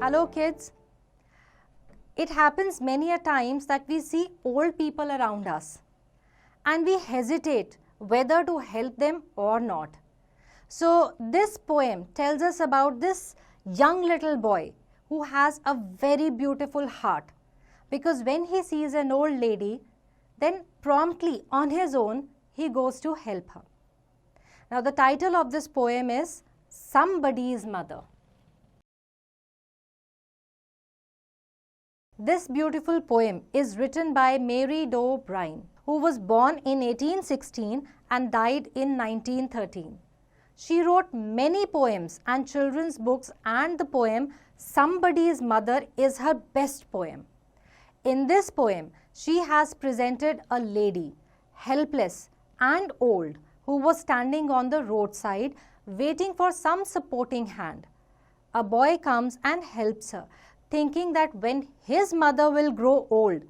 Hello kids. It happens many a times that we see old people around us and we hesitate whether to help them or not. So this poem tells us about this young little boy who has a very beautiful heart, because when he sees an old lady, then promptly on his own he goes to help her. Now the title of this poem is Somebody's Mother. This beautiful poem is written by Mary Doe Bryan, who was born in 1816 and died in 1913. She wrote many poems and children's books, and the poem Somebody's Mother is her best poem. In this poem, she has presented a lady, helpless and old, who was standing on the roadside waiting for some supporting hand. A boy comes and helps her, thinking that when his mother will grow old,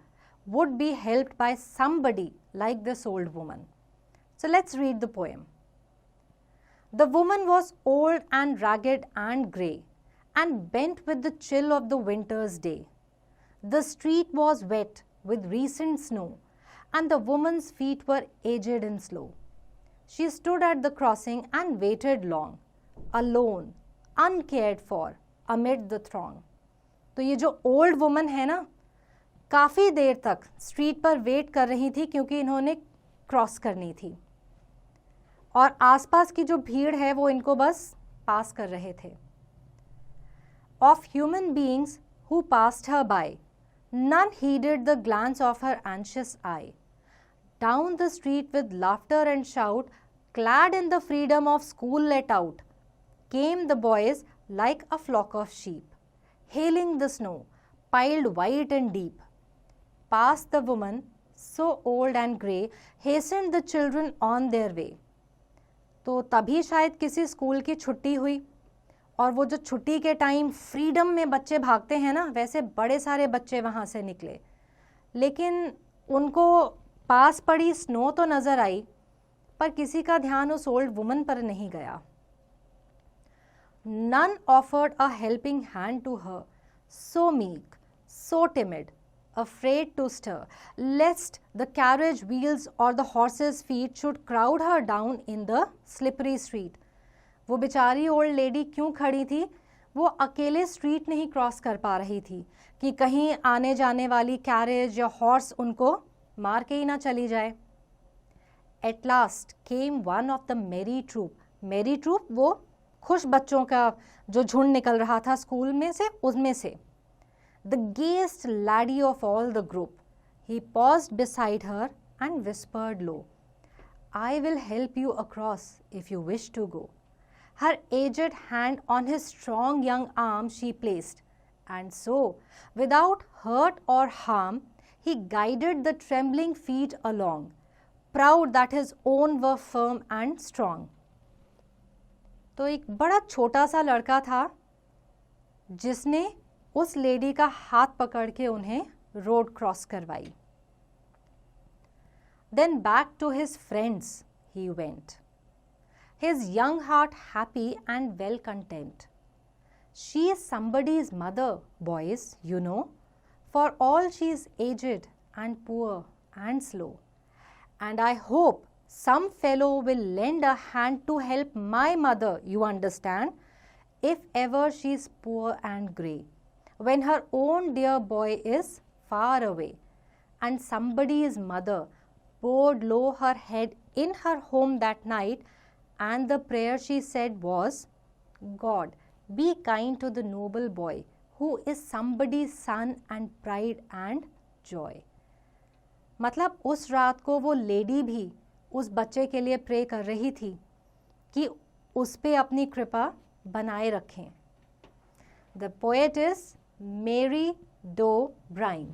would be helped by somebody like this old woman. So let's read the poem. The woman was old and ragged and grey, and bent with the chill of the winter's day. The street was wet with recent snow, and the woman's feet were aged and slow. She stood at the crossing and waited long, alone, uncared for, amid the throng. तो ये जो old woman है ना, काफ़ी देर तक street पर wait कर रही थी क्योंकि इन्होंने क्रॉस करनी थी, और आसपास की जो भीड़ है वो इनको बस पास कर रहे थे. Of human beings who passed her by, none heeded the glance of her anxious eye. Down the street with laughter and shout, clad in the freedom of school let out, came the boys like a flock of sheep, hailing the snow, piled white and deep. Past the woman, so old and grey, hastened the children on their way. तो तभी शायद किसी school की छुट्टी हुई, और वो जो छुट्टी के टाइम फ्रीडम में बच्चे भागते हैं ना, वैसे बड़े सारे बच्चे वहाँ से निकले, लेकिन उनको पास पड़ी स्नो तो नज़र आई, पर किसी का ध्यान उस ओल्ड वुमन पर नहीं गया. None offered a helping hand to her, so meek, so timid, afraid to stir, lest the carriage wheels or the horse's feet should crowd her down in the slippery street. वो बेचारी old lady क्यों खड़ी थी? वो अकेले street नहीं cross कर पा रही थी कि कहीं आने जाने वाली कैरेज या हॉर्स उनको मार के ही ना चली जाए. At last came one of the merry troop. merry troop वो खुश बच्चों का जो झुंड निकल रहा था स्कूल में से, उसमें से. The gayest laddie of all the group. He paused beside her and whispered low, I will help you across if you wish to go. Her aged hand on his strong young arm she placed, and so, without hurt or harm, he guided the trembling feet along, proud that his own were firm and strong. तो एक बड़ा छोटा सा लड़का था जिसने उस lady का हाथ पकड़ के उन्हें रोड क्रॉस करवाई. Then back to his friends he went, his young heart happy and well content. She is somebody's mother, boys, you know, for all she is aged and poor and slow. And I hope some fellow will lend a hand to help my mother, you understand, if ever she is poor and grey, when her own dear boy is far away, and somebody's mother bowed low her head in her home that night, and the prayer she said was, God, be kind to the noble boy who is somebody's son and pride and joy. मतलब उस रात को वो lady भी उस बच्चे के लिए प्रे कर रही थी कि उस पे अपनी कृपा बनाए रखें. The poet is Mary Doe Bryan.